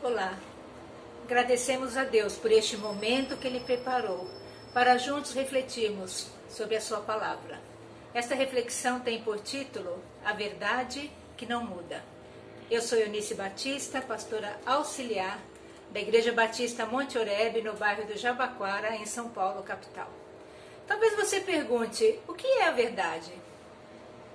Olá, agradecemos a Deus por este momento que Ele preparou para juntos refletirmos sobre a sua palavra. Esta reflexão tem por título A Verdade que Não Muda. Eu sou Eunice Batista, pastora auxiliar da Igreja Batista Monte Oreb, no bairro do Jabaquara, em São Paulo, capital. Talvez você pergunte, o que é a verdade?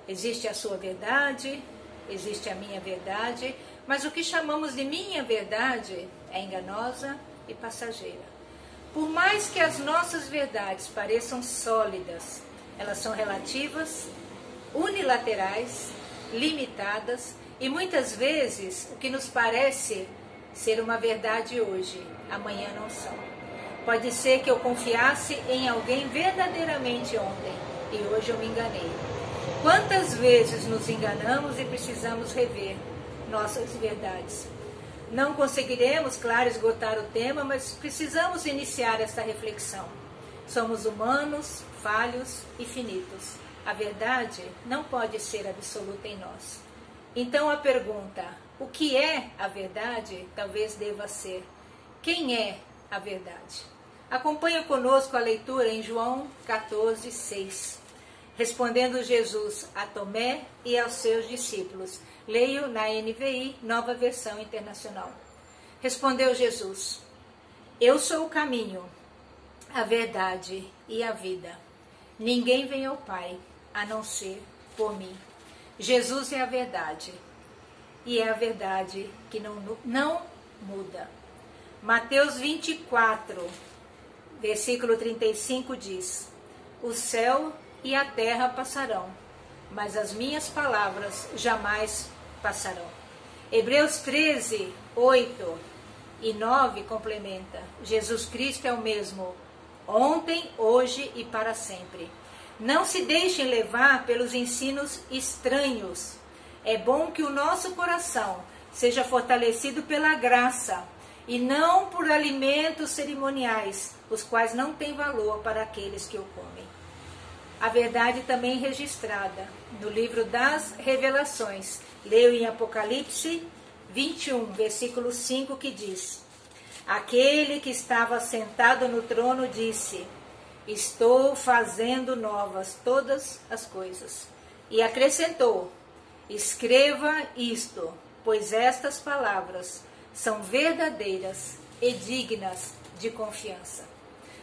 Existe a sua verdade, existe a minha verdade, mas o que chamamos de minha verdade é enganosa e passageira. Por mais que as nossas verdades pareçam sólidas, elas são relativas, unilaterais, limitadas e muitas vezes o que nos parece ser uma verdade hoje, amanhã não são. Pode ser que eu confiasse em alguém verdadeiramente ontem e hoje eu me enganei. Quantas vezes nos enganamos e precisamos rever nossas verdades? Não conseguiremos, claro, esgotar o tema, mas precisamos iniciar essa reflexão. Somos humanos, falhos e finitos. A verdade não pode ser absoluta em nós. Então a pergunta, o que é a verdade, talvez deva ser, quem é a verdade? Acompanhe conosco a leitura em João 14, 6. Respondendo Jesus a Tomé e aos seus discípulos. Leio na NVI, Nova Versão Internacional. Respondeu Jesus, eu sou o caminho, a verdade e a vida. Ninguém vem ao Pai, a não ser por mim. Jesus é a verdade, e é a verdade que não muda. Mateus 24, versículo 35 diz, o céu e a terra passarão, mas as minhas palavras jamais passarão. Hebreus 13, 8 e 9 complementa, Jesus Cristo é o mesmo, ontem, hoje e para sempre. Não se deixem levar pelos ensinos estranhos. É bom que o nosso coração seja fortalecido pela graça e não por alimentos cerimoniais, os quais não têm valor para aqueles que o comem. A verdade também registrada no livro das Revelações. Leio em Apocalipse 21, versículo 5, que diz, aquele que estava sentado no trono disse, estou fazendo novas todas as coisas. E acrescentou, escreva isto, pois estas palavras são verdadeiras e dignas de confiança.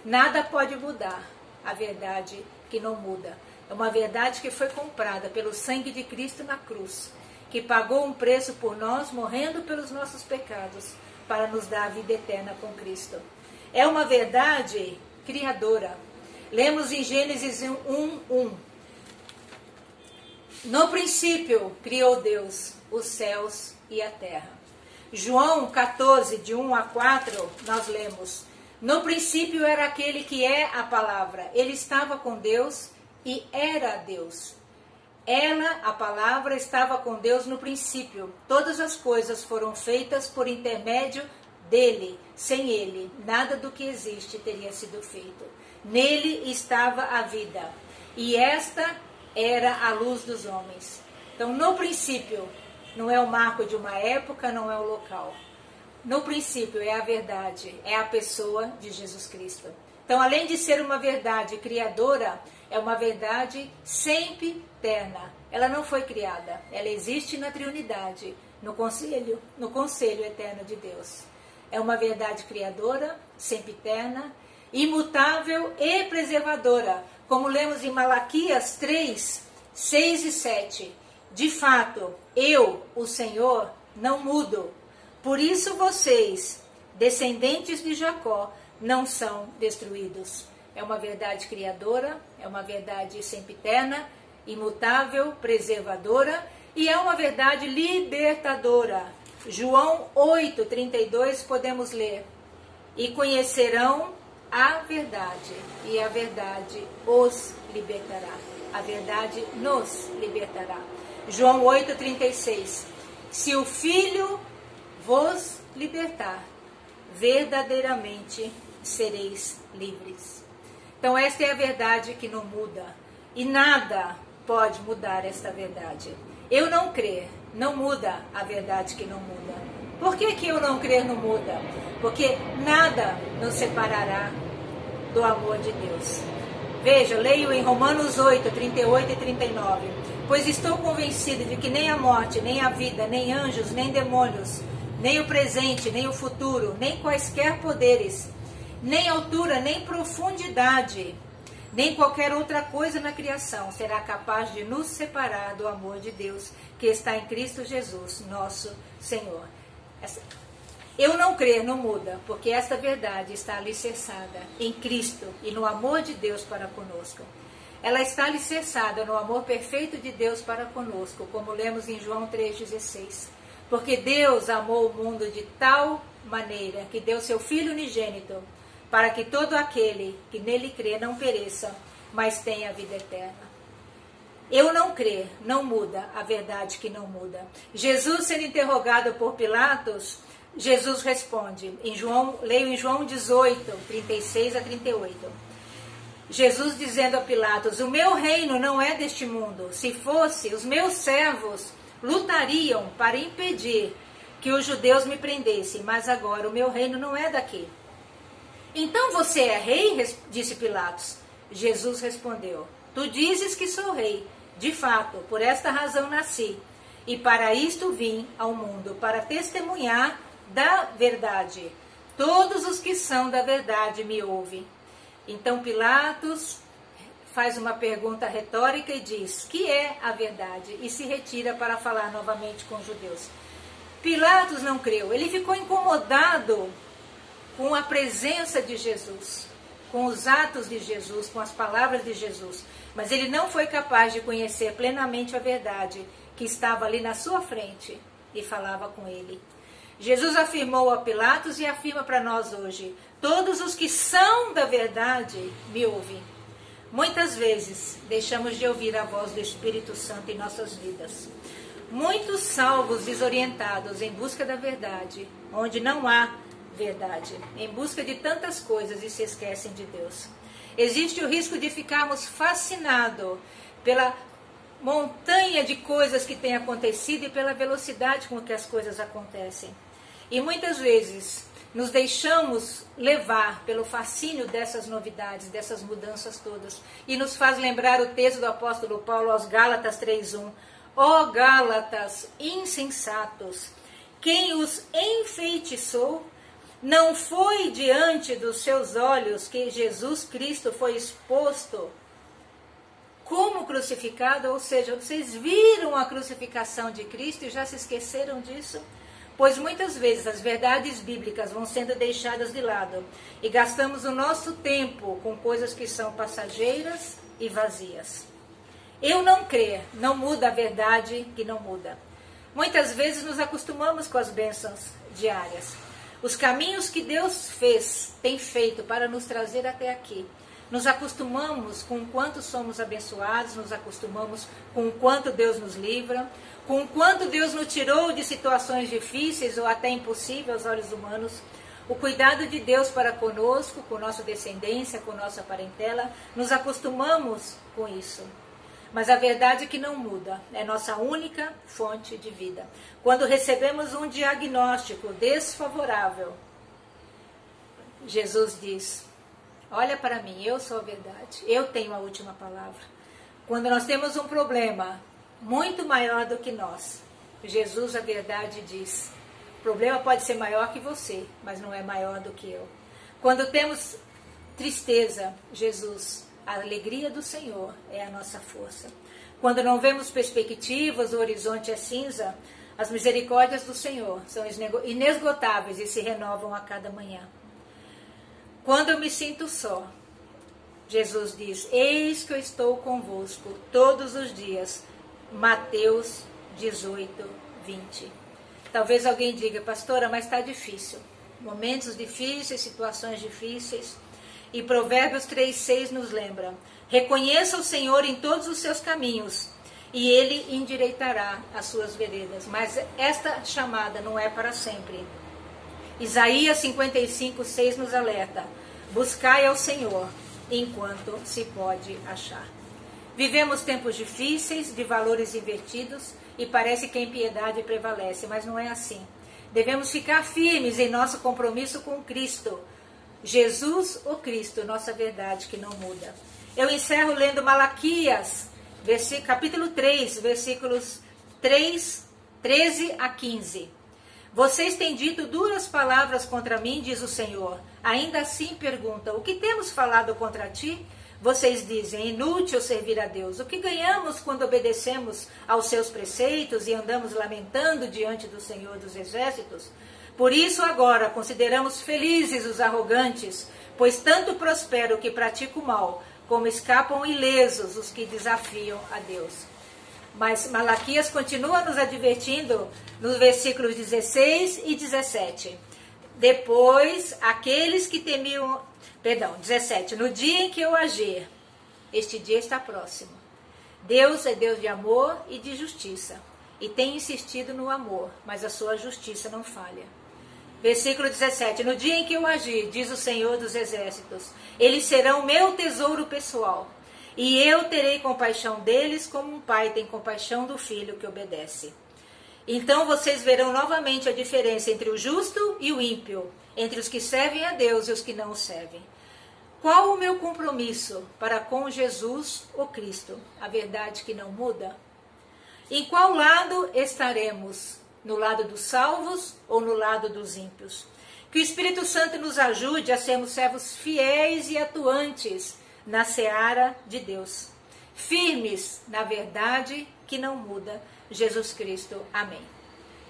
Nada pode mudar a verdade que não muda. É uma verdade que foi comprada pelo sangue de Cristo na cruz, que pagou um preço por nós, morrendo pelos nossos pecados, para nos dar a vida eterna com Cristo. É uma verdade criadora. Lemos em Gênesis 1:1. No princípio criou Deus os céus e a terra. João 14, de 1 a 4, nós lemos, no princípio era aquele que é a palavra. Ele estava com Deus e era Deus. Ela, a palavra, estava com Deus no princípio. Todas as coisas foram feitas por intermédio dele. Sem ele, nada do que existe teria sido feito. Nele estava a vida. E esta era a luz dos homens. Então, no princípio, não é o marco de uma época, não é o local. No princípio é a verdade, é a pessoa de Jesus Cristo. Então, além de ser uma verdade criadora, é uma verdade sempre eterna. Ela não foi criada, ela existe na Trindade, no conselho eterno de Deus. É uma verdade criadora, sempre eterna, imutável e preservadora, como lemos em Malaquias 3, 6 e 7. De fato, eu, o Senhor, não mudo. Por isso vocês, descendentes de Jacó, não são destruídos. É uma verdade criadora, é uma verdade sempre eterna, imutável, preservadora e é uma verdade libertadora. João 8:32 podemos ler. E conhecerão a verdade, e a verdade os libertará. A verdade nos libertará. João 8:36. Se o Filho vos libertar, verdadeiramente sereis livres. Então esta é a verdade que não muda. E nada pode mudar esta verdade. Eu não crer não muda a verdade que não muda. Por que eu não crer não muda? Porque nada nos separará do amor de Deus. Veja, leio em Romanos 8, 38 e 39. Pois estou convencido de que nem a morte, nem a vida, nem anjos, nem demônios, nem o presente, nem o futuro, nem quaisquer poderes, nem altura, nem profundidade, nem qualquer outra coisa na criação será capaz de nos separar do amor de Deus que está em Cristo Jesus, nosso Senhor. Eu não crer não muda, porque esta verdade está alicerçada em Cristo e no amor de Deus para conosco. Ela está alicerçada no amor perfeito de Deus para conosco, como lemos em João 3,16. Porque Deus amou o mundo de tal maneira que deu seu Filho unigênito, para que todo aquele que nele crê não pereça, mas tenha a vida eterna. Eu não crer não muda a verdade que não muda. Jesus sendo interrogado por Pilatos, Jesus responde, leio em João 18, 36 a 38. Jesus dizendo a Pilatos, o meu reino não é deste mundo. Se fosse, os meus servos lutariam para impedir que os judeus me prendessem, mas agora o meu reino não é daqui. Então você é rei? Disse Pilatos. Jesus respondeu, tu dizes que sou rei. De fato, por esta razão nasci, e para isto vim ao mundo, para testemunhar da verdade. Todos os que são da verdade me ouvem. Então Pilatos faz uma pergunta retórica e diz, que é a verdade? E se retira para falar novamente com os judeus. Pilatos não creu, ele ficou incomodado com a presença de Jesus, com os atos de Jesus, com as palavras de Jesus. Mas ele não foi capaz de conhecer plenamente a verdade que estava ali na sua frente e falava com ele. Jesus afirmou a Pilatos e afirma para nós hoje, todos os que são da verdade me ouvem. Muitas vezes deixamos de ouvir a voz do Espírito Santo em nossas vidas. Muitos salvos desorientados em busca da verdade, onde não há verdade, em busca de tantas coisas e se esquecem de Deus. Existe o risco de ficarmos fascinados pela montanha de coisas que têm acontecido e pela velocidade com que as coisas acontecem. E muitas vezes nos deixamos levar pelo fascínio dessas novidades, dessas mudanças todas. E nos faz lembrar o texto do apóstolo Paulo aos Gálatas 3:1. Ó Gálatas insensatos, quem os enfeitiçou? Não foi diante dos seus olhos que Jesus Cristo foi exposto como crucificado? Ou seja, vocês viram a crucificação de Cristo e já se esqueceram disso? Pois muitas vezes as verdades bíblicas vão sendo deixadas de lado e gastamos o nosso tempo com coisas que são passageiras e vazias. Eu não crer não muda a verdade que não muda. Muitas vezes nos acostumamos com as bênçãos diárias. Os caminhos que Deus tem feito para nos trazer até aqui. Nos acostumamos com o quanto somos abençoados, nos acostumamos com o quanto Deus nos livra, com o quanto Deus nos tirou de situações difíceis ou até impossíveis aos olhos humanos. O cuidado de Deus para conosco, com nossa descendência, com nossa parentela, nos acostumamos com isso. Mas a verdade que não muda, é nossa única fonte de vida. Quando recebemos um diagnóstico desfavorável, Jesus diz, olha para mim, eu sou a verdade, eu tenho a última palavra. Quando nós temos um problema muito maior do que nós, Jesus, a verdade, diz, o problema pode ser maior que você, mas não é maior do que eu. Quando temos tristeza, Jesus, a alegria do Senhor é a nossa força. Quando não vemos perspectivas, o horizonte é cinza, as misericórdias do Senhor são inesgotáveis e se renovam a cada manhã. Quando eu me sinto só, Jesus diz, eis que eu estou convosco todos os dias. Mateus 18, 20. Talvez alguém diga, pastora, mas está difícil. Momentos difíceis, situações difíceis. E Provérbios 3,6 nos lembra, reconheça o Senhor em todos os seus caminhos, e Ele endireitará as suas veredas. Mas esta chamada não é para sempre. Isaías 55,6 nos alerta, buscai ao Senhor enquanto se pode achar. Vivemos tempos difíceis, de valores invertidos, e parece que a impiedade prevalece, mas não é assim. Devemos ficar firmes em nosso compromisso com Cristo. Jesus, o Cristo, nossa verdade que não muda. Eu encerro lendo Malaquias, capítulo 3, versículos 13 a 15. Vocês têm dito duras palavras contra mim, diz o Senhor. Ainda assim perguntam, o que temos falado contra ti? Vocês dizem, inútil servir a Deus. O que ganhamos quando obedecemos aos seus preceitos e andamos lamentando diante do Senhor dos Exércitos? Por isso agora consideramos felizes os arrogantes, pois tanto prospera o que pratica o mal, como escapam ilesos os que desafiam a Deus. Mas Malaquias continua nos advertindo nos versículos 16 e 17. Depois, aqueles que temiam... 17. No dia em que eu agir, este dia está próximo. Deus é Deus de amor e de justiça, e tem insistido no amor, mas a sua justiça não falha. Versículo 17. No dia em que eu agir, diz o Senhor dos Exércitos, eles serão meu tesouro pessoal, e eu terei compaixão deles como um pai tem compaixão do filho que obedece. Então vocês verão novamente a diferença entre o justo e o ímpio, entre os que servem a Deus e os que não o servem. Qual o meu compromisso para com Jesus, o Cristo, a verdade que não muda? Em qual lado estaremos? No lado dos salvos ou no lado dos ímpios? Que o Espírito Santo nos ajude a sermos servos fiéis e atuantes na seara de Deus, firmes na verdade que não muda, Jesus Cristo. Amém.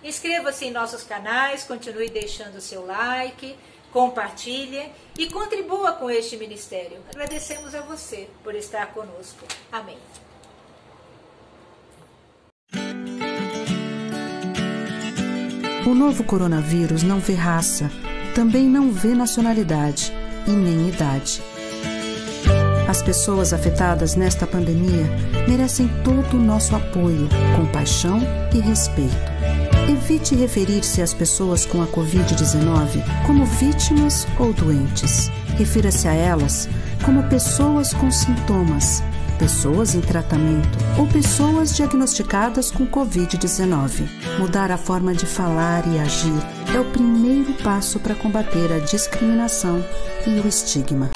Inscreva-se em nossos canais, continue deixando seu like, compartilhe e contribua com este ministério. Agradecemos a você por estar conosco. Amém. O novo coronavírus não vê raça, também não vê nacionalidade e nem idade. As pessoas afetadas nesta pandemia merecem todo o nosso apoio, compaixão e respeito. Evite referir-se às pessoas com a Covid-19 como vítimas ou doentes. Refira-se a elas como pessoas com sintomas, pessoas em tratamento ou pessoas diagnosticadas com Covid-19. Mudar a forma de falar e agir é o primeiro passo para combater a discriminação e o estigma.